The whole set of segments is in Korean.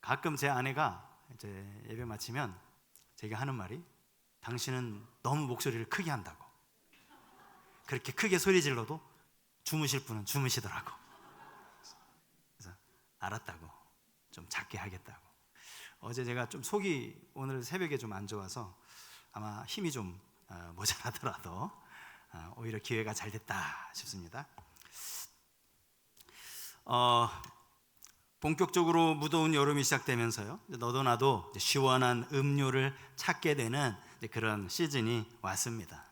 가끔 제 아내가 이제 예배 마치면 제가 하는 말이, 당신은 너무 목소리를 크게 한다고. 그렇게 크게 소리 질러도 주무실 분은 주무시더라고. 그래서 알았다고, 좀 작게 하겠다고. 어제 제가 좀 속이 오늘 새벽에 좀 안 좋아서 아마 힘이 좀 모자라더라도 오히려 기회가 잘 됐다 싶습니다. 본격적으로 무더운 여름이 시작되면서요, 너도 나도 시원한 음료를 찾게 되는 그런 시즌이 왔습니다.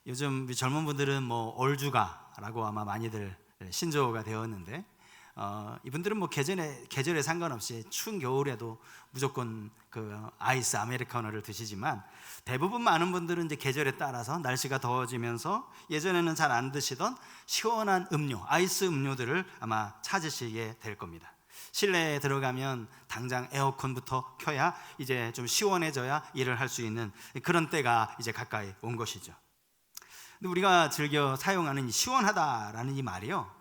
요즘 우리 젊은 분들은 뭐 얼주가라고 아마 많이들 신조어가 되었는데, 이분들은 뭐 계절에 상관없이 추운 겨울에도 무조건 그 아이스 아메리카노를 드시지만, 대부분 많은 분들은 이제 계절에 따라서 날씨가 더워지면서 예전에는 잘 안 드시던 시원한 음료, 아이스 음료들을 아마 찾으시게 될 겁니다. 실내에 들어가면 당장 에어컨부터 켜야 이제 좀 시원해져야 일을 할 수 있는 그런 때가 이제 가까이 온 것이죠. 근데 우리가 즐겨 사용하는 이 시원하다라는 이 말이요,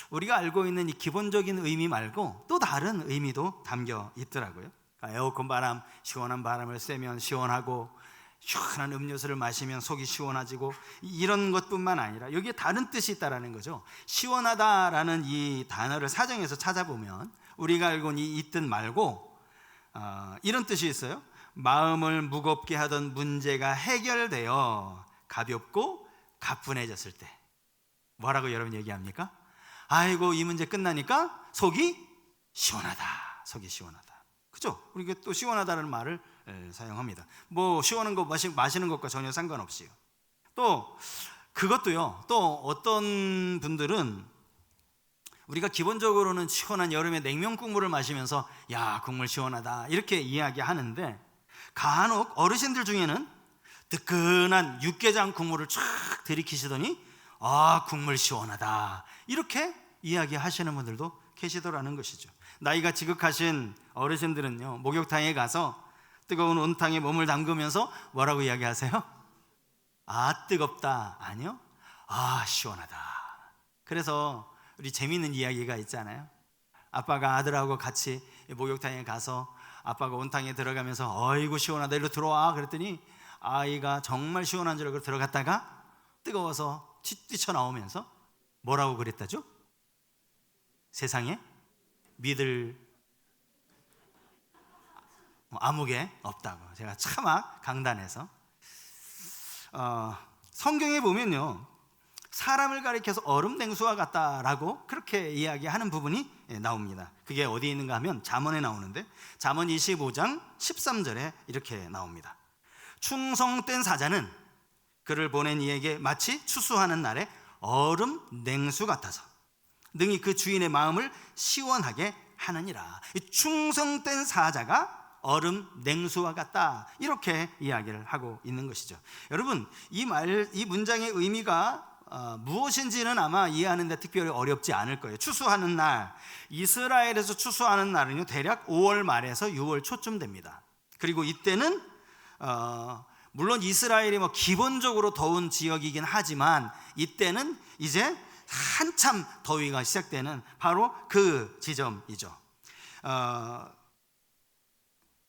우리가 알고 있는 이 기본적인 의미 말고 또 다른 의미도 담겨 있더라고요. 그러니까 에어컨 바람, 시원한 바람을 쐬면 시원하고, 시원한 음료수를 마시면 속이 시원해지고, 이런 것뿐만 아니라 여기에 다른 뜻이 있다라는 거죠. 시원하다라는 이 단어를 사전에서 찾아보면 우리가 알고 있는 이 뜻 말고 이런 뜻이 있어요. 마음을 무겁게 하던 문제가 해결되어 가볍고 가뿐해졌을 때. 뭐라고 여러분 얘기합니까? 아이고, 이 문제 끝나니까 속이 시원하다. 속이 시원하다. 그죠? 우리가 또 시원하다는 말을 사용합니다. 뭐 시원한 거 마시는 것과 전혀 상관없이요. 또 그것도요, 또 어떤 분들은 우리가 기본적으로는 시원한 여름에 냉면 국물을 마시면서 야, 국물 시원하다 이렇게 이야기하는데, 간혹 어르신들 중에는 뜨끈한 육개장 국물을 쫙 들이키시더니 아, 국물 시원하다 이렇게 이야기하시는 분들도 계시더라는 것이죠. 나이가 지극하신 어르신들은요, 목욕탕에 가서 뜨거운 온탕에 몸을 담그면서 뭐라고 이야기하세요? 아, 뜨겁다. 아니요, 아, 시원하다. 그래서 우리 재미있는 이야기가 있잖아요. 아빠가 아들하고 같이 목욕탕에 가서 아빠가 온탕에 들어가면서 어이구 시원하다, 이리로 들어와 그랬더니 아이가 정말 시원한 줄 알고 들어갔다가 뜨거워서 뛰쳐나오면서 뭐라고 그랬다죠? 세상에 믿을 아무개 없다고. 제가 차마 강단해서 성경에 보면요, 사람을 가리켜서 얼음 냉수와 같다라고 그렇게 이야기하는 부분이 나옵니다. 그게 어디에 있는가 하면 잠언에 나오는데, 잠언 25장 13절에 이렇게 나옵니다. 충성된 사자는 그를 보낸 이에게 마치 추수하는 날에 얼음 냉수 같아서 능히 그 주인의 마음을 시원하게 하느니라. 이 충성된 사자가 얼음 냉수와 같다, 이렇게 이야기를 하고 있는 것이죠. 여러분, 이 문장의 의미가 무엇인지는 아마 이해하는 데 특별히 어렵지 않을 거예요. 추수하는 날, 이스라엘에서 추수하는 날은요, 대략 5월 말에서 6월 초쯤 됩니다. 그리고 이때는 물론 이스라엘이 뭐 기본적으로 더운 지역이긴 하지만, 이때는 이제 한참 더위가 시작되는 바로 그 지점이죠.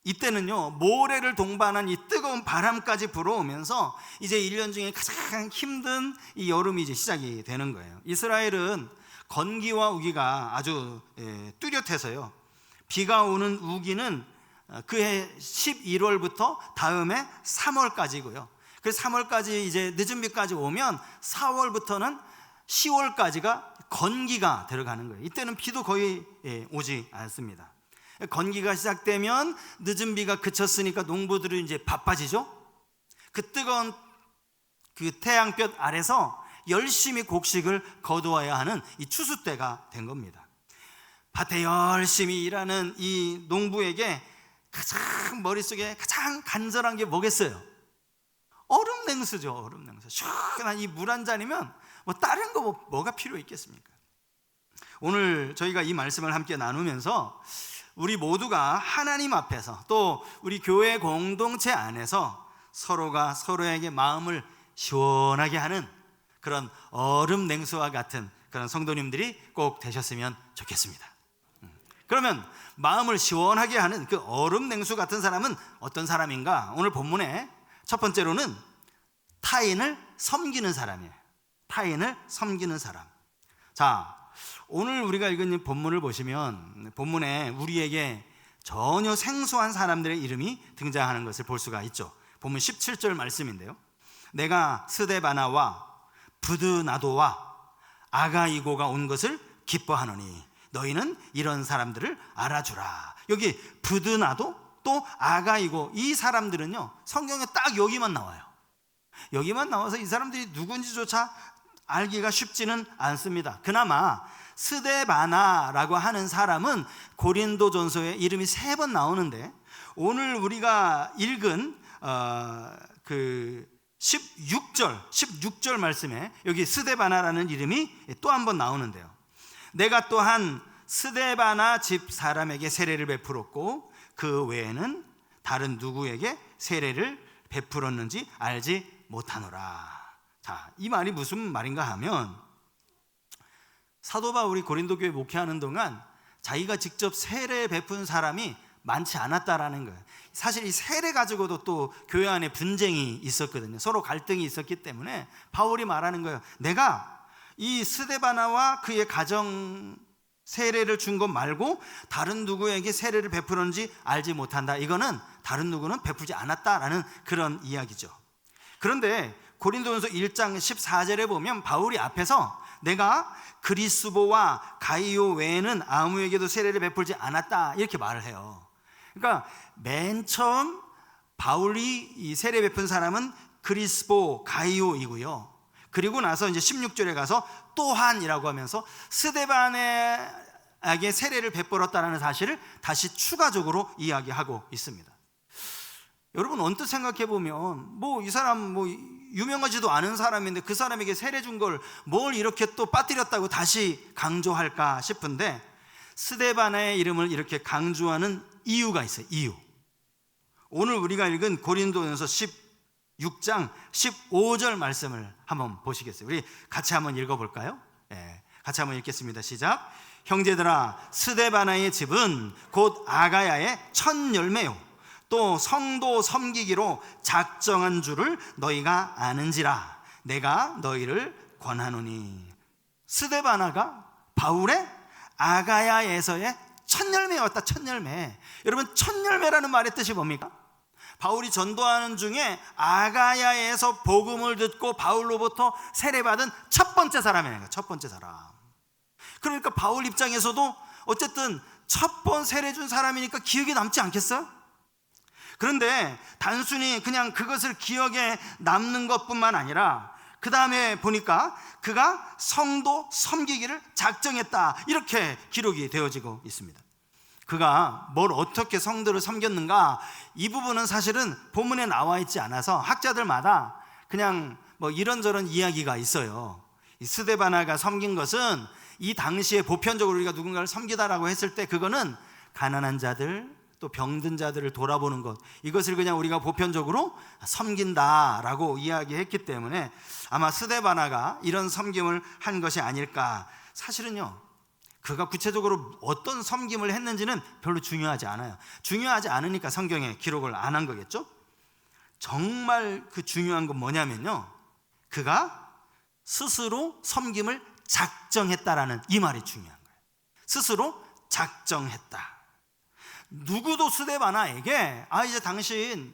이때는요, 모래를 동반한 이 뜨거운 바람까지 불어오면서 이제 1년 중에 가장 힘든 이 여름이 이제 시작이 되는 거예요. 이스라엘은 건기와 우기가 아주 뚜렷해서요, 비가 오는 우기는 그해 11월부터 다음해 3월까지고요. 그래서 3월까지 이제 늦은 비까지 오면 4월부터는 10월까지가 건기가 들어가는 거예요. 이때는 비도 거의 오지 않습니다. 건기가 시작되면 늦은 비가 그쳤으니까 농부들은 이제 바빠지죠. 그 뜨거운 그 태양볕 아래서 열심히 곡식을 거두어야 하는 이 추수 때가 된 겁니다. 밭에 열심히 일하는 이 농부에게 가장 머릿속에 가장 간절한 게 뭐겠어요? 얼음 냉수죠. 얼음 냉수. 시원한 이 물 한 잔이면 뭐 다른 거 뭐가 필요 있겠습니까? 오늘 저희가 이 말씀을 함께 나누면서 우리 모두가 하나님 앞에서 또 우리 교회 공동체 안에서 서로가 서로에게 마음을 시원하게 하는 그런 얼음 냉수와 같은 그런 성도님들이 꼭 되셨으면 좋겠습니다. 그러면 마음을 시원하게 하는 그 얼음 냉수 같은 사람은 어떤 사람인가? 오늘 본문에 첫 번째로는 타인을 섬기는 사람이에요. 타인을 섬기는 사람. 자, 오늘 우리가 읽은 이 본문을 보시면 본문에 우리에게 전혀 생소한 사람들의 이름이 등장하는 것을 볼 수가 있죠. 본문 17절 말씀인데요, 내가 스데바나와 브드나도와 아가이고가 온 것을 기뻐하노니 너희는 이런 사람들을 알아주라. 여기 브드나도 또 아가이고, 이 사람들은요 성경에 딱 여기만 나와요. 여기만 나와서 이 사람들이 누군지조차 알기가 쉽지는 않습니다. 그나마 스데바나라고 하는 사람은 고린도전서에 이름이 3번 나오는데, 오늘 우리가 읽은 그 16절 말씀에 여기 스데바나라는 이름이 또 한 번 나오는데요, 내가 또한 스데바나 집 사람에게 세례를 베풀었고 그 외에는 다른 누구에게 세례를 베풀었는지 알지 못하노라. 자, 이 말이 무슨 말인가 하면, 사도 바울이 고린도 교회 목회하는 동안 자기가 직접 세례 베푼 사람이 많지 않았다라는 거예요. 사실 이 세례 가지고도 또 교회 안에 분쟁이 있었거든요. 서로 갈등이 있었기 때문에 바울이 말하는 거예요. 내가 이 스데바나와 그의 가정 세례를 준 것 말고 다른 누구에게 세례를 베풀었는지 알지 못한다. 이거는 다른 누구는 베풀지 않았다라는 그런 이야기죠. 그런데 고린도전서 1장 14절에 보면 바울이 앞에서 내가 그리스보와 가이오 외에는 아무에게도 세례를 베풀지 않았다 이렇게 말을 해요. 그러니까 맨 처음 바울이 이 세례 베푼 사람은 그리스보, 가이오이고요. 그리고 나서 이제 16절에 가서 또한이라고 하면서 스데반에게 세례를 베풀었다는 사실을 다시 추가적으로 이야기하고 있습니다. 여러분 언뜻 생각해 보면 이 사람 유명하지도 않은 사람인데 그 사람에게 세례 준 걸 뭘 이렇게 또 빠뜨렸다고 다시 강조할까 싶은데, 스데반의 이름을 이렇게 강조하는 이유가 있어요. 이유. 오늘 우리가 읽은 고린도전서 16장 15절 말씀을 한번 보시겠어요? 우리 같이 한번 읽어볼까요? 같이 한번 읽겠습니다. 시작. 형제들아, 스데바나의 집은 곧 아가야의 첫 열매요 또 성도 섬기기로 작정한 줄을 너희가 아는지라. 내가 너희를 권하노니. 스데바나가 바울의 아가야에서의 첫 열매였다. 첫 열매. 여러분, 첫 열매라는 말의 뜻이 뭡니까? 바울이 전도하는 중에 아가야에서 복음을 듣고 바울로부터 세례받은 첫 번째 사람이에요. 첫 번째 사람. 그러니까 바울 입장에서도 어쨌든 첫 번 세례 준 사람이니까 기억에 남지 않겠어요? 그런데 단순히 그냥 그것을 기억에 남는 것뿐만 아니라 그 다음에 보니까 그가 성도 섬기기를 작정했다 이렇게 기록이 되어지고 있습니다. 그가 뭘 어떻게 성도를 섬겼는가, 이 부분은 사실은 본문에 나와 있지 않아서 학자들마다 그냥 이런저런 이야기가 있어요. 이 스데바나가 섬긴 것은 이 당시에 보편적으로 우리가 누군가를 섬기다라고 했을 때 그거는 가난한 자들 또 병든 자들을 돌아보는 것, 이것을 그냥 우리가 보편적으로 섬긴다라고 이야기했기 때문에 아마 스데바나가 이런 섬김을 한 것이 아닐까. 사실은요, 그가 구체적으로 어떤 섬김을 했는지는 별로 중요하지 않아요. 중요하지 않으니까 성경에 기록을 안 한 거겠죠. 정말 그 중요한 건 뭐냐면요, 그가 스스로 섬김을 작정했다라는 이 말이 중요한 거예요. 스스로 작정했다. 누구도 스데바나에게 이제 당신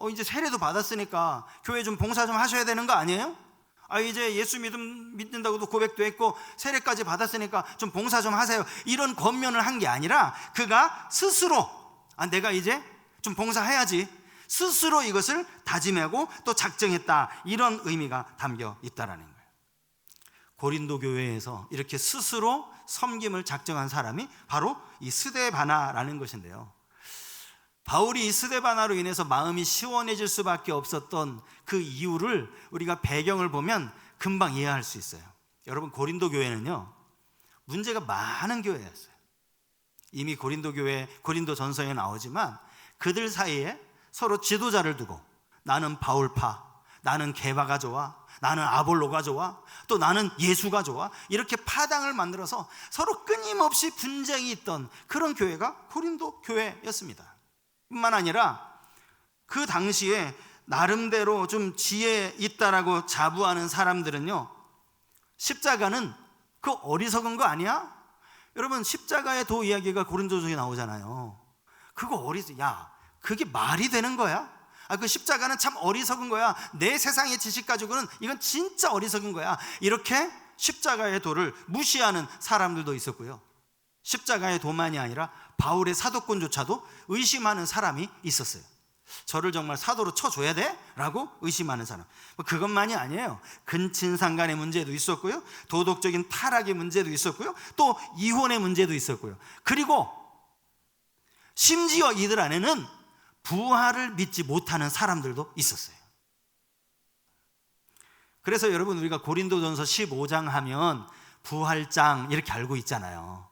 이제 세례도 받았으니까 교회 좀 봉사 좀 하셔야 되는 거 아니에요? 이제 예수 믿는다고도 고백도 했고 세례까지 받았으니까 좀 봉사 좀 하세요, 이런 권면을 한 게 아니라 그가 스스로 내가 이제 좀 봉사해야지 스스로 이것을 다짐하고 또 작정했다, 이런 의미가 담겨 있다라는 거예요. 고린도 교회에서 이렇게 스스로 섬김을 작정한 사람이 바로 이 스데바나라는 것인데요, 바울이 이 스데바나로 인해서 마음이 시원해질 수밖에 없었던 그 이유를 우리가 배경을 보면 금방 이해할 수 있어요. 여러분, 고린도 교회는요 문제가 많은 교회였어요. 이미 고린도 교회, 고린도 전서에 나오지만 그들 사이에 서로 지도자를 두고 나는 바울파, 나는 게바가 좋아, 나는 아볼로가 좋아, 또 나는 예수가 좋아, 이렇게 파당을 만들어서 서로 끊임없이 분쟁이 있던 그런 교회가 고린도 교회였습니다. 뿐만 아니라 그 당시에 나름대로 좀 지혜 있다라고 자부하는 사람들은요, 십자가는 그 어리석은 거 아니야? 여러분, 십자가의 도 이야기가 고린도전에 나오잖아요. 그거 야, 그게 말이 되는 거야? 그 십자가는 참 어리석은 거야. 내 세상의 지식 가지고는 이건 진짜 어리석은 거야. 이렇게 십자가의 도를 무시하는 사람들도 있었고요, 십자가의 도만이 아니라 바울의 사도권조차도 의심하는 사람이 있었어요. 저를 정말 사도로 쳐줘야 돼? 라고 의심하는 사람. 그것만이 아니에요. 근친상간의 문제도 있었고요, 도덕적인 타락의 문제도 있었고요, 또 이혼의 문제도 있었고요, 그리고 심지어 이들 안에는 부활을 믿지 못하는 사람들도 있었어요. 그래서 여러분, 우리가 고린도전서 15장 하면 부활장 이렇게 알고 있잖아요.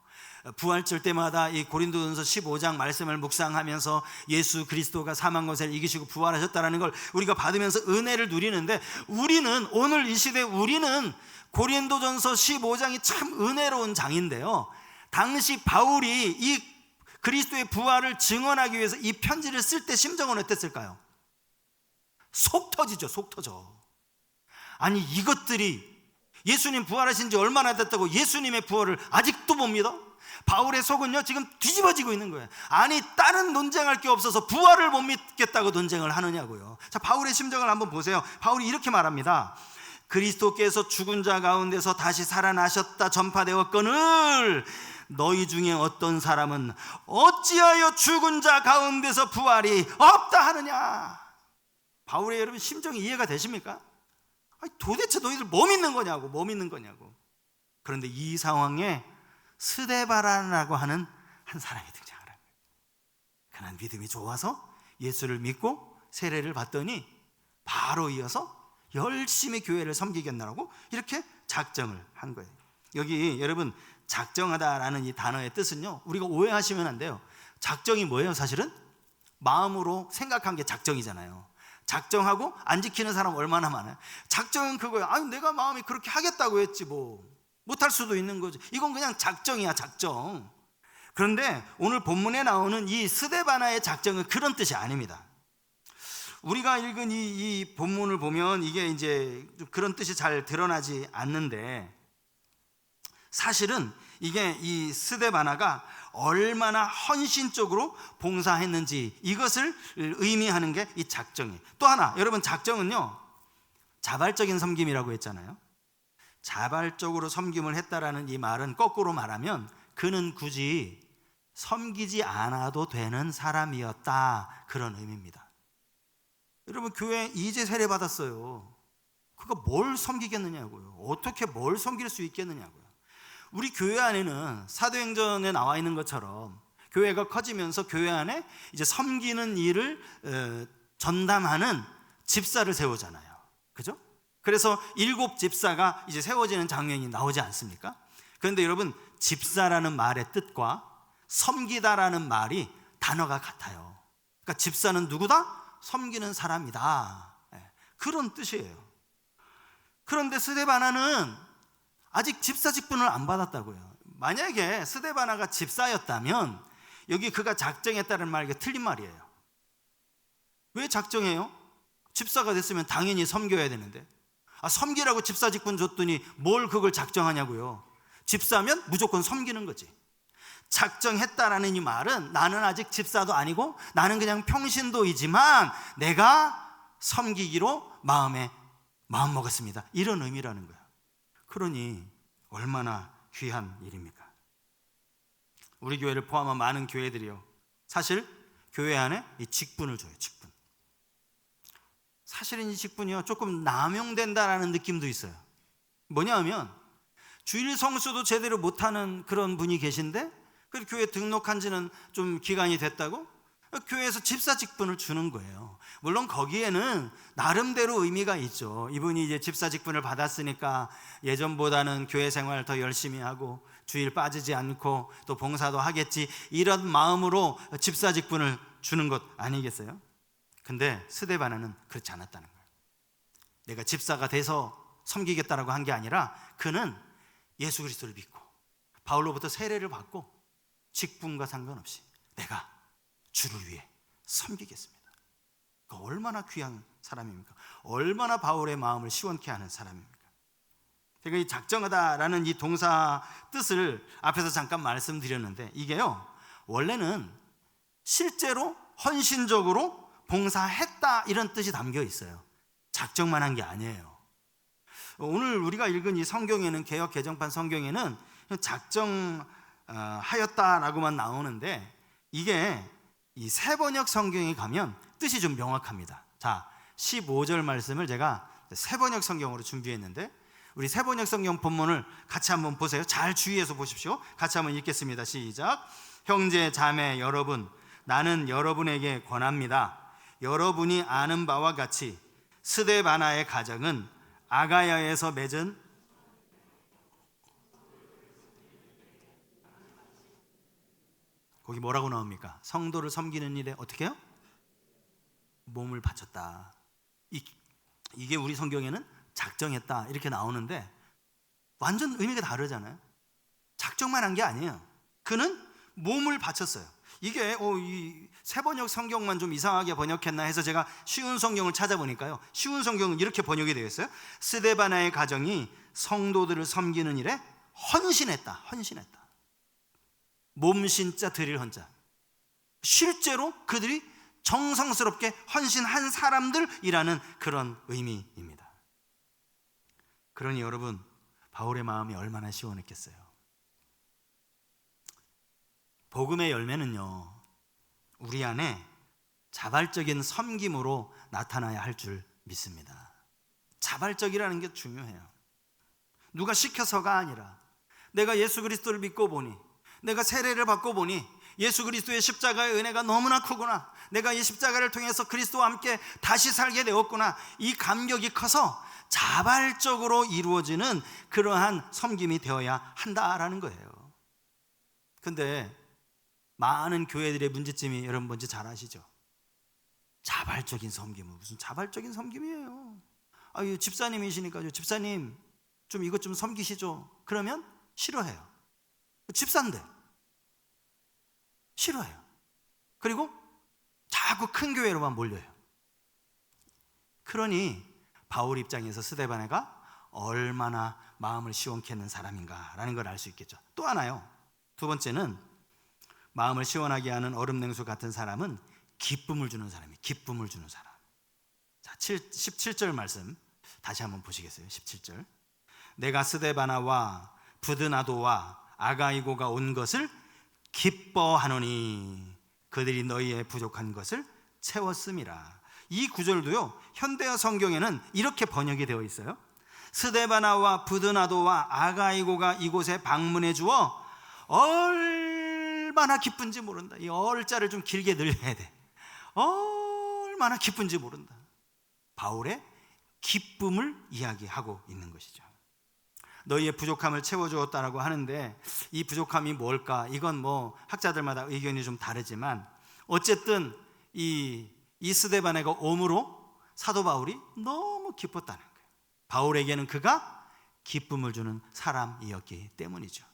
부활절 때마다 이 고린도전서 15장 말씀을 묵상하면서 예수 그리스도가 사망 권세를 이기시고 부활하셨다는 걸 우리가 받으면서 은혜를 누리는데, 우리는 오늘 이 시대 우리는 고린도전서 15장이 참 은혜로운 장인데요, 당시 바울이 이 그리스도의 부활을 증언하기 위해서 이 편지를 쓸 때 심정은 어땠을까요? 속 터지죠. 속 터져. 아니, 이것들이 예수님 부활하신 지 얼마나 됐다고 예수님의 부활을 아직도 못 믿어? 바울의 속은요 지금 뒤집어지고 있는 거예요. 아니, 다른 논쟁할 게 없어서 부활을 못 믿겠다고 논쟁을 하느냐고요. 자, 바울의 심정을 한번 보세요. 바울이 이렇게 말합니다. 그리스도께서 죽은 자 가운데서 다시 살아나셨다 전파되었거늘 너희 중에 어떤 사람은 어찌하여 죽은 자 가운데서 부활이 없다 하느냐. 바울의 여러분 심정이 이해가 되십니까? 아니, 도대체 너희들 뭐 믿는 거냐고, 뭐 믿는 거냐고. 그런데 이 상황에 스데바라라고 하는 한 사람이 등장을 합니다. 그는 믿음이 좋아서 예수를 믿고 세례를 받더니 바로 이어서 열심히 교회를 섬기겠다고 이렇게 작정을 한 거예요. 여기 여러분, 작정하다라는 이 단어의 뜻은요, 우리가 오해하시면 안 돼요. 작정이 뭐예요? 사실은 마음으로 생각한 게 작정이잖아요. 작정하고 안 지키는 사람 얼마나 많아요. 작정은 그거예요. 아니, 내가 마음이 그렇게 하겠다고 했지 뭐 못할 수도 있는 거죠. 이건 그냥 작정이야, 작정. 그런데 오늘 본문에 나오는 이 스데바나의 작정은 그런 뜻이 아닙니다. 우리가 읽은 이 본문을 보면 이게 이제 그런 뜻이 잘 드러나지 않는데, 사실은 이게 이 스데바나가 얼마나 헌신적으로 봉사했는지 이것을 의미하는 게 이 작정이에요. 또 하나, 여러분, 작정은요 자발적인 섬김이라고 했잖아요. 자발적으로 섬김을 했다라는 이 말은 거꾸로 말하면 그는 굳이 섬기지 않아도 되는 사람이었다, 그런 의미입니다. 여러분, 교회 이제 세례 받았어요. 그거 뭘 섬기겠느냐고요. 어떻게 뭘 섬길 수 있겠느냐고요. 우리 교회 안에는 사도행전에 나와 있는 것처럼 교회가 커지면서 교회 안에 이제 섬기는 일을 전담하는 집사를 세우잖아요. 그죠? 그래서 7 집사가 이제 세워지는 장면이 나오지 않습니까? 그런데 여러분, 집사라는 말의 뜻과 섬기다라는 말이 단어가 같아요. 그러니까 집사는 누구다? 섬기는 사람이다, 그런 뜻이에요. 그런데 스데바나는 아직 집사 직분을 안 받았다고요. 만약에 스데바나가 집사였다면 여기 그가 작정했다는 말, 이게 틀린 말이에요. 왜 작정해요? 집사가 됐으면 당연히 섬겨야 되는데, 섬기라고 집사 직분 줬더니 뭘 그걸 작정하냐고요. 집사면 무조건 섬기는 거지. 작정했다라는 이 말은 나는 아직 집사도 아니고 나는 그냥 평신도이지만 내가 섬기기로 마음 먹었습니다, 이런 의미라는 거예요. 그러니 얼마나 귀한 일입니까? 우리 교회를 포함한 많은 교회들이요, 사실 교회 안에 이 직분을 줘요. 직분. 사실은 이 직분이요 조금 남용된다라는 느낌도 있어요. 뭐냐 하면 주일 성수도 제대로 못하는 그런 분이 계신데 그 교회 등록한 지는 좀 기간이 됐다고 교회에서 집사 직분을 주는 거예요. 물론 거기에는 나름대로 의미가 있죠. 이분이 이제 집사 직분을 받았으니까 예전보다는 교회 생활 더 열심히 하고 주일 빠지지 않고 또 봉사도 하겠지, 이런 마음으로 집사 직분을 주는 것 아니겠어요? 근데 스데바나는 그렇지 않았다는 거예요. 내가 집사가 돼서 섬기겠다라고 한 게 아니라 그는 예수 그리스도를 믿고 바울로부터 세례를 받고 직분과 상관없이 내가 주를 위해 섬기겠습니다. 얼마나 귀한 사람입니까? 얼마나 바울의 마음을 시원케 하는 사람입니까? 제가 이 작정하다라는 이 동사 뜻을 앞에서 잠깐 말씀드렸는데 이게요, 원래는 실제로 헌신적으로 봉사했다 이런 뜻이 담겨 있어요. 작정만 한 게 아니에요. 오늘 우리가 읽은 이 성경에는, 개역 개정판 성경에는 작정하였다라고만 나오는데 이게 이 세번역 성경에 가면 뜻이 좀 명확합니다. 자, 15절 말씀을 제가 세번역 성경으로 준비했는데 우리 세번역 성경 본문을 같이 한번 보세요. 잘 주의해서 보십시오. 같이 한번 읽겠습니다. 시작. 형제 자매 여러분, 나는 여러분에게 권합니다. 여러분이 아는 바와 같이 스데바나의 가정은 아가야에서 맺은 거기 뭐라고 나옵니까? 성도를 섬기는 일에 어떻게 해요? 몸을 바쳤다. 이게 우리 성경에는 작정했다 이렇게 나오는데 완전 의미가 다르잖아요. 작정만 한 게 아니에요. 그는 몸을 바쳤어요. 이게 이 세번역 성경만 좀 이상하게 번역했나 해서 제가 쉬운 성경을 찾아보니까요, 쉬운 성경은 이렇게 번역이 되어 있어요. 스데바나의 가정이 성도들을 섬기는 일에 헌신했다. 몸신자 드릴 헌자. 실제로 그들이 정성스럽게 헌신한 사람들이라는 그런 의미입니다. 그러니 여러분, 바울의 마음이 얼마나 시원했겠어요. 복음의 열매는요, 우리 안에 자발적인 섬김으로 나타나야 할 줄 믿습니다. 자발적이라는 게 중요해요. 누가 시켜서가 아니라 내가 예수 그리스도를 믿고 보니, 내가 세례를 받고 보니 예수 그리스도의 십자가의 은혜가 너무나 크구나, 내가 이 십자가를 통해서 그리스도와 함께 다시 살게 되었구나, 이 감격이 커서 자발적으로 이루어지는 그러한 섬김이 되어야 한다라는 거예요. 근데 많은 교회들의 문제점이 여러분 뭔지 잘 아시죠? 자발적인 섬김은 무슨 자발적인 섬김이에요. 집사님이시니까 집사님 좀 이것 좀 섬기시죠. 그러면 싫어해요. 집사인데 싫어해요. 그리고 자꾸 큰 교회로만 몰려요. 그러니 바울 입장에서 스데바나가 얼마나 마음을 시원케 하는 사람인가라는 걸 알 수 있겠죠. 또 하나요, 두 번째는 마음을 시원하게 하는 얼음 냉수 같은 사람은 기쁨을 주는 사람이에요. 기쁨을 주는 사람. 자, 17절 말씀 다시 한번 보시겠어요? 17절. 내가 스데바나와 부드나도와 아가이고가 온 것을 기뻐하노니 그들이 너희의 부족한 것을 채웠음이라. 이 구절도요, 현대어 성경에는 이렇게 번역이 되어 있어요. 스데바나와 부드나도와 아가이고가 이곳에 방문해 주어 얼마나 기쁜지 모른다. 이 얼자를 좀 길게 늘려야 돼. 얼마나 기쁜지 모른다. 바울의 기쁨을 이야기하고 있는 것이죠. 너희의 부족함을 채워주었다라고 하는데 이 부족함이 뭘까? 이건 뭐 학자들마다 의견이 좀 다르지만 어쨌든 이 스데바나가 옴으로 사도 바울이 너무 기뻤다는 거예요. 바울에게는 그가 기쁨을 주는 사람이었기 때문이죠.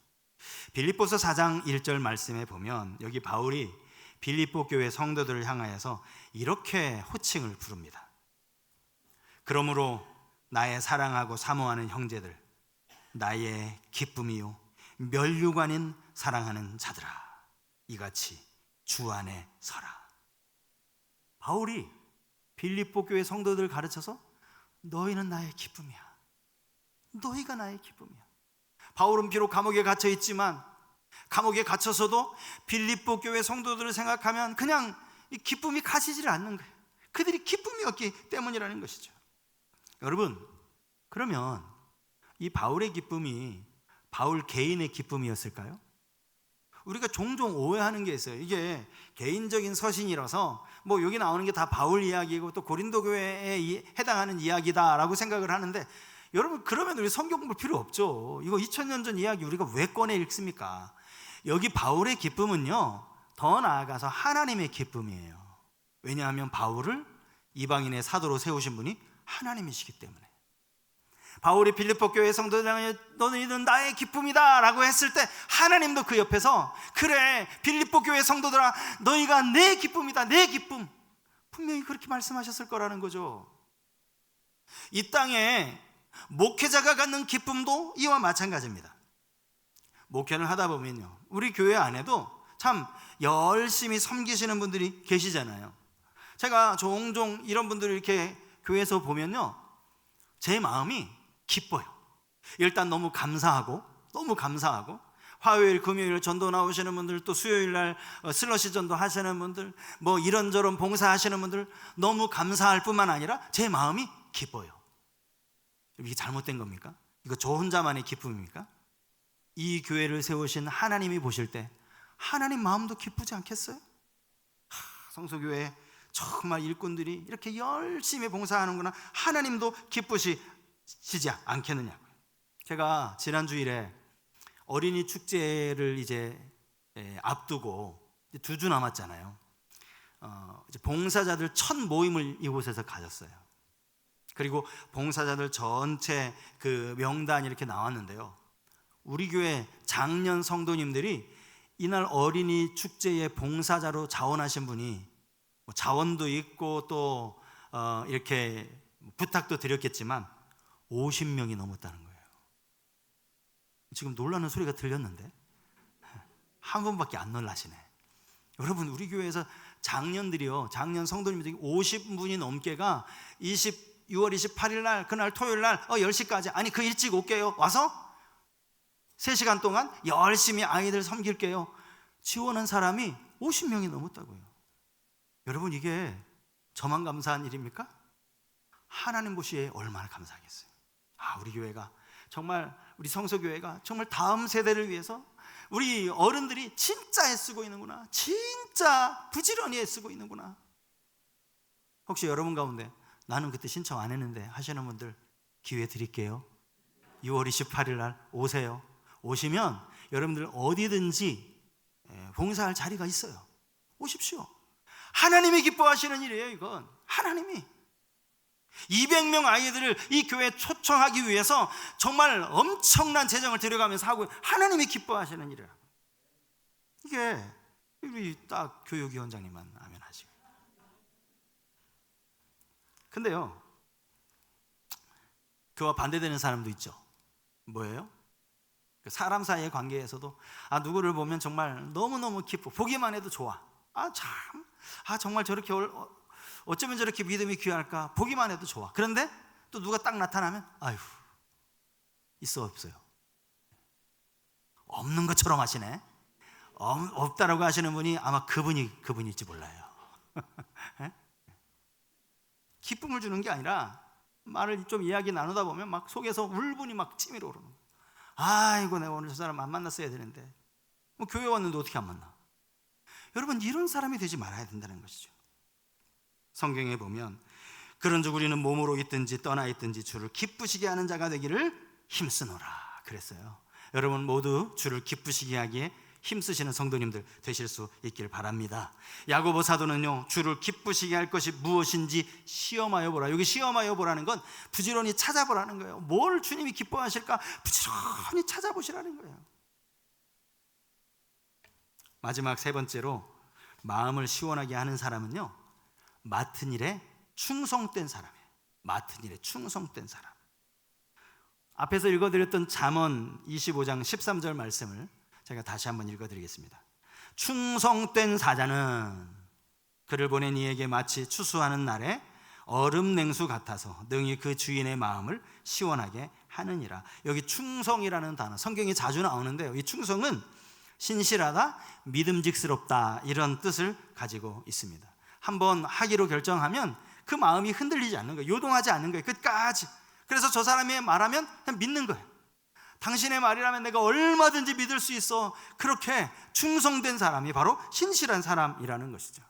빌립보서 4장 1절 말씀에 보면 여기 바울이 빌립보 교회 성도들을 향하여서 이렇게 호칭을 부릅니다. 그러므로 나의 사랑하고 사모하는 형제들, 나의 기쁨이요 면류관인 사랑하는 자들아, 이같이 주 안에 서라. 바울이 빌립보 교회 성도들을 가르쳐서 너희는 나의 기쁨이야. 너희가 나의 기쁨이야. 바울은 비록 감옥에 갇혀 있지만 감옥에 갇혀서도 빌립보 교회 성도들을 생각하면 그냥 이 기쁨이 가시지를 않는 거예요. 그들이 기쁨이었기 때문이라는 것이죠. 여러분, 그러면 이 바울의 기쁨이 바울 개인의 기쁨이었을까요? 우리가 종종 오해하는 게 있어요. 이게 개인적인 서신이라서 뭐 여기 나오는 게 다 바울 이야기고 또 고린도 교회에 해당하는 이야기다라고 생각을 하는데, 여러분 그러면 우리 성경 공부 필요 없죠. 이거 2000년 전 이야기 우리가 왜 꺼내 읽습니까? 여기 바울의 기쁨은요, 더 나아가서 하나님의 기쁨이에요. 왜냐하면 바울을 이방인의 사도로 세우신 분이 하나님이시기 때문에. 바울이 빌립보 교회 성도들에게 너희는 나의 기쁨이다 라고 했을 때 하나님도 그 옆에서 그래 빌립보 교회 성도들아 너희가 내 기쁨이다, 내 기쁨, 분명히 그렇게 말씀하셨을 거라는 거죠. 이 땅에 목회자가 갖는 기쁨도 이와 마찬가지입니다. 목회를 하다 보면요, 우리 교회 안에도 참 열심히 섬기시는 분들이 계시잖아요. 제가 종종 이런 분들을 이렇게 교회에서 보면요, 제 마음이 기뻐요. 일단 너무 감사하고 화요일 금요일 전도 나오시는 분들, 또 수요일 날 슬러시 전도 하시는 분들, 뭐 이런저런 봉사하시는 분들 너무 감사할 뿐만 아니라 제 마음이 기뻐요. 이게 잘못된 겁니까? 이거 저 혼자만의 기쁨입니까? 이 교회를 세우신 하나님이 보실 때 하나님 마음도 기쁘지 않겠어요? 성소교회 정말 일꾼들이 이렇게 열심히 봉사하는구나, 하나님도 기쁘시지 않겠느냐고요. 제가 지난 주일에 어린이 축제를 이제 앞두고 2주 남았잖아요. 이제 봉사자들 첫 모임을 이곳에서 가졌어요. 그리고 봉사자들 전체 그 명단이 이렇게 나왔는데요, 우리 교회 장년 성도님들이 이날 어린이 축제에 봉사자로 자원하신 분이 자원도 있고 또 이렇게 부탁도 드렸겠지만 50명이 넘었다는 거예요. 지금 놀라는 소리가 들렸는데 한 분밖에 안 놀라시네. 여러분, 우리 교회에서 장년들이요, 장년 성도님들이 50분이 넘게가 6월 28일 날, 그날 토요일 날 10시까지, 아니 그 일찍 올게요, 와서 3시간 동안 열심히 아이들 섬길게요, 지원한 사람이 50명이 넘었다고요. 여러분, 이게 저만 감사한 일입니까? 하나님 보시기에 얼마나 감사하겠어요. 우리 교회가 정말, 우리 성서교회가 정말 다음 세대를 위해서 우리 어른들이 진짜 애쓰고 있는구나, 진짜 부지런히 애쓰고 있는구나. 혹시 여러분 가운데 나는 그때 신청 안 했는데 하시는 분들 기회 드릴게요. 6월 28일 날 오세요. 오시면 여러분들 어디든지 봉사할 자리가 있어요. 오십시오. 하나님이 기뻐하시는 일이에요. 이건 하나님이 200명 아이들을 이 교회에 초청하기 위해서 정말 엄청난 재정을 들여가면서 하고, 하나님이 기뻐하시는 일이라. 이게 우리 딱 교육위원장님만 하면 하시고. 근데요, 그와 반대되는 사람도 있죠. 뭐예요? 사람 사이의 관계에서도 누구를 보면 정말 너무너무 기뻐, 보기만 해도 좋아. 정말 저렇게 어쩌면 저렇게 믿음이 귀할까, 보기만 해도 좋아. 그런데 또 누가 딱 나타나면 있어 없어요? 없는 것처럼 하시네. 없다라고 하시는 분이 아마 그분일지 몰라요. 기쁨을 주는 게 아니라 말을 좀 이야기 나누다 보면 막 속에서 울분이 막 치밀어 오르는 거예요. 아이고, 내가 오늘 저 사람 안 만났어야 되는데, 교회 왔는데 어떻게 안 만나? 여러분, 이런 사람이 되지 말아야 된다는 것이죠. 성경에 보면 그런즉 우리는 몸으로 있든지 떠나 있든지 주를 기쁘시게 하는 자가 되기를 힘쓰노라 그랬어요. 여러분 모두 주를 기쁘시게 하기에 힘쓰시는 성도님들 되실 수 있길 바랍니다. 야고보 사도는요, 주를 기쁘시게 할 것이 무엇인지 시험하여 보라. 여기 시험하여 보라는 건 부지런히 찾아보라는 거예요. 뭘 주님이 기뻐하실까 부지런히 찾아보시라는 거예요. 마지막 3번째로 마음을 시원하게 하는 사람은요, 맡은 일에 충성된 사람이에요. 맡은 일에 충성된 사람. 앞에서 읽어드렸던 잠언 25장 13절 말씀을 제가 다시 한번 읽어드리겠습니다. 충성된 사자는 그를 보낸 이에게 마치 추수하는 날에 얼음 냉수 같아서 능히 그 주인의 마음을 시원하게 하느니라. 여기 충성이라는 단어 성경에 자주 나오는데요, 이 충성은 신실하다, 믿음직스럽다, 이런 뜻을 가지고 있습니다. 한번 하기로 결정하면 그 마음이 흔들리지 않는 거예요. 요동하지 않는 거예요, 끝까지. 그래서 저 사람이 말하면 그냥 믿는 거예요. 당신의 말이라면 내가 얼마든지 믿을 수 있어. 그렇게 충성된 사람이 바로 신실한 사람이라는 것이죠.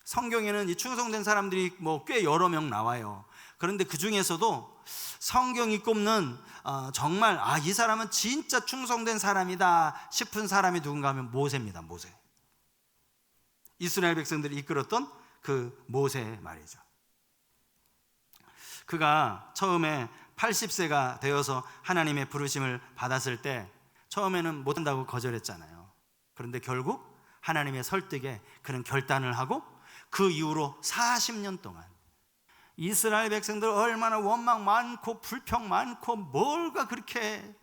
성경에는 이 충성된 사람들이 꽤 여러 명 나와요. 그런데 그 중에서도 성경이 꼽는 정말 이 사람은 진짜 충성된 사람이다 싶은 사람이 누군가 하면 모세입니다. 모세. 이스라엘 백성들이 이끌었던 그 모세 말이죠. 그가 처음에 80세가 되어서 하나님의 부르심을 받았을 때 처음에는 못한다고 거절했잖아요. 그런데 결국 하나님의 설득에 그는 결단을 하고 그 이후로 40년 동안 이스라엘 백성들 얼마나 원망 많고 불평 많고 뭘가 그렇게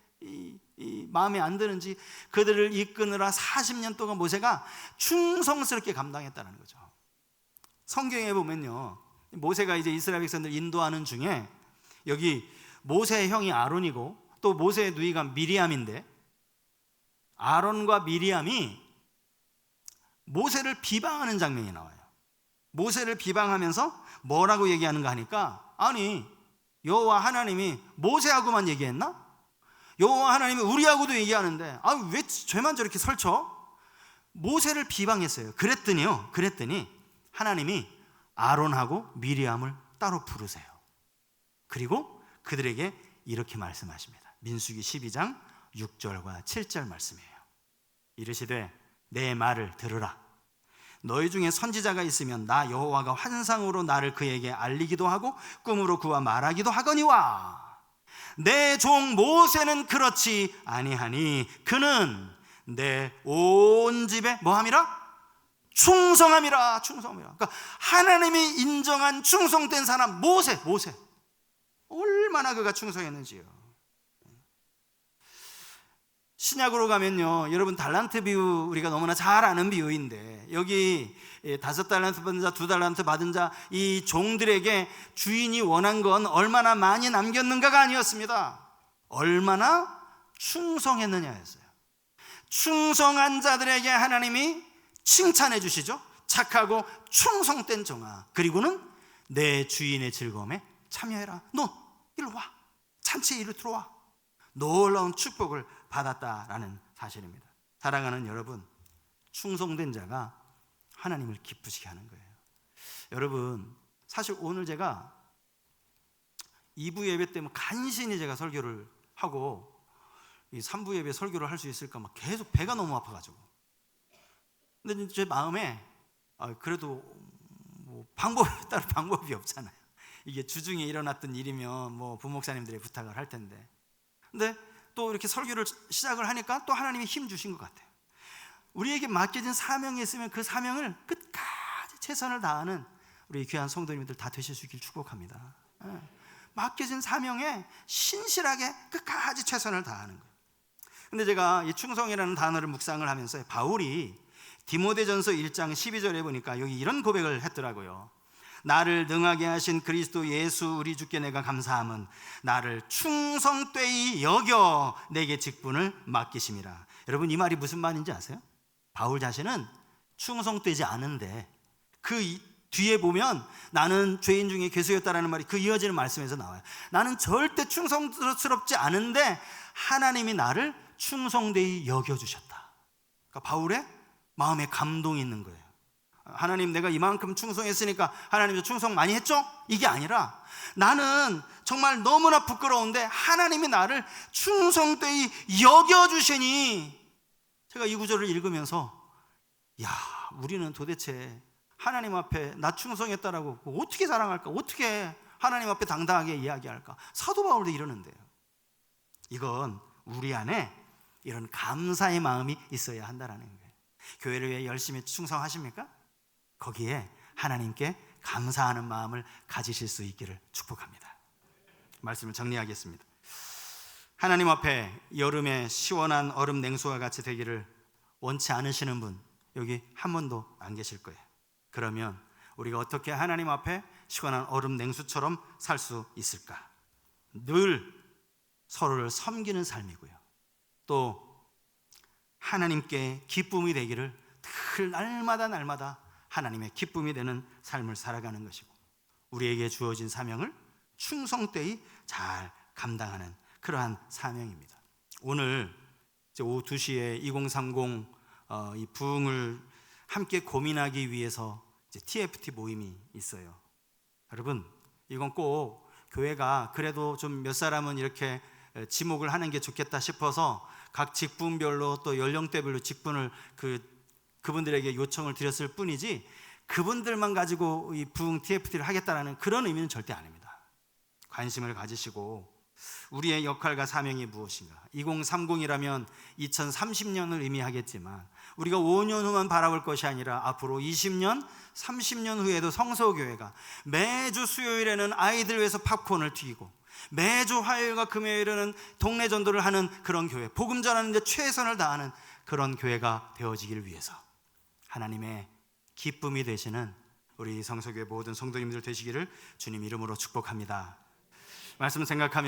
마음에 안 드는지 그들을 이끄느라 40년 동안 모세가 충성스럽게 감당했다는 거죠. 성경에 보면요, 모세가 이제 이스라엘 백성들 인도하는 중에 여기 모세의 형이 아론이고 또 모세의 누이가 미리암인데, 아론과 미리암이 모세를 비방하는 장면이 나와요. 모세를 비방하면서 뭐라고 얘기하는가 하니까, 아니 여호와 하나님이 모세하고만 얘기했나? 여호와 하나님이 우리하고도 얘기하는데 왜 쟤만 저렇게 설쳐? 모세를 비방했어요. 그랬더니 하나님이 아론하고 미리암을 따로 부르세요. 그리고 그들에게 이렇게 말씀하십니다. 민수기 12장 6절과 7절 말씀이에요. 이르시되 내 말을 들으라. 너희 중에 선지자가 있으면 나 여호와가 환상으로 나를 그에게 알리기도 하고 꿈으로 그와 말하기도 하거니와 내 종 모세는 그렇지 아니하니 그는 내 온 집에 뭐함이라? 충성함이라. 그러니까 하나님이 인정한 충성된 사람 모세 얼마나 그가 충성했는지요. 신약으로 가면요, 여러분 달란트 비유 우리가 너무나 잘 아는 비유인데, 여기 5달란트 받은 자, 2달란트 받은 자, 이 종들에게 주인이 원한 건 얼마나 많이 남겼는가가 아니었습니다. 얼마나 충성했느냐였어요. 충성한 자들에게 하나님이 칭찬해 주시죠. 착하고 충성된 종아, 그리고는 내 주인의 즐거움에 참여해라. 너 이리로 와, 잔치에 이리로 들어와. 놀라운 축복을 받았다라는 사실입니다. 사랑하는 여러분, 충성된 자가 하나님을 기쁘시게 하는 거예요. 여러분, 사실 오늘 제가 2부 예배 때문에 간신히 제가 설교를 하고 이 3부 예배 설교를 할 수 있을까 막 계속 배가 너무 아파가지고, 근데 제 마음에 그래도 뭐 따로 방법이 없잖아요. 이게 주중에 일어났던 일이면 뭐 부목사님들의 부탁을 할 텐데, 근데 또 이렇게 설교를 시작을 하니까 또 하나님이 힘 주신 것 같아요. 우리에게 맡겨진 사명이 있으면 그 사명을 끝까지 최선을 다하는 우리 귀한 성도님들 다 되실 수 있길 축복합니다. 맡겨진 사명에 신실하게 끝까지 최선을 다하는 거예요. 근데 제가 이 충성이라는 단어를 묵상을 하면서 바울이 디모데전서 1장 12절에 보니까 여기 이런 고백을 했더라고요. 나를 능하게 하신 그리스도 예수 우리 주께 내가 감사함은 나를 충성되이 여겨 내게 직분을 맡기심이라. 여러분, 이 말이 무슨 말인지 아세요? 바울 자신은 충성되지 않은데 그 뒤에 보면 나는 죄인 중에 괴수였다라는 말이 그 이어지는 말씀에서 나와요. 나는 절대 충성스럽지 않은데 하나님이 나를 충성되이 여겨주셨다. 그러니까 바울의 마음에 감동이 있는 거예요. 하나님, 내가 이만큼 충성했으니까 하나님도 충성 많이 했죠? 이게 아니라 나는 정말 너무나 부끄러운데 하나님이 나를 충성되이 여겨주시니, 제가 이 구절을 읽으면서 야, 우리는 도대체 하나님 앞에 나 충성했다라고 어떻게 자랑할까? 어떻게 하나님 앞에 당당하게 이야기할까? 사도 바울도 이러는데요. 이건 우리 안에 이런 감사의 마음이 있어야 한다는 거예요. 교회를 위해 열심히 충성하십니까? 거기에 하나님께 감사하는 마음을 가지실 수 있기를 축복합니다. 말씀을 정리하겠습니다. 하나님 앞에 여름에 시원한 얼음 냉수와 같이 되기를 원치 않으시는 분 여기 한 분도 안 계실 거예요. 그러면 우리가 어떻게 하나님 앞에 시원한 얼음 냉수처럼 살 수 있을까? 늘 서로를 섬기는 삶이고요, 또 하나님께 기쁨이 되기를 늘 날마다 하나님의 기쁨이 되는 삶을 살아가는 것이고, 우리에게 주어진 사명을 충성되이 잘 감당하는 그러한 사명입니다. 오늘 오후 2시에 2030 이 부흥을 함께 고민하기 위해서 TFT 모임이 있어요. 여러분, 이건 꼭 교회가 그래도 좀 몇 사람은 이렇게 지목을 하는 게 좋겠다 싶어서 각 직분별로 또 연령대별로 직분을 그분들에게 요청을 드렸을 뿐이지, 그분들만 가지고 이 부흥 TFT를 하겠다라는 그런 의미는 절대 아닙니다. 관심을 가지시고 우리의 역할과 사명이 무엇인가? 2030이라면 2030년을 의미하겠지만 우리가 5년 후만 바라볼 것이 아니라 앞으로 20년, 30년 후에도 성서교회가 매주 수요일에는 아이들 위해서 팝콘을 튀기고 매주 화요일과 금요일에는 동네 전도를 하는 그런 교회, 복음 전하는 데 최선을 다하는 그런 교회가 되어지기를 위해서 하나님의 기쁨이 되시는 우리 성서교회 모든 성도님들 되시기를 주님 이름으로 축복합니다. 말씀 생각하며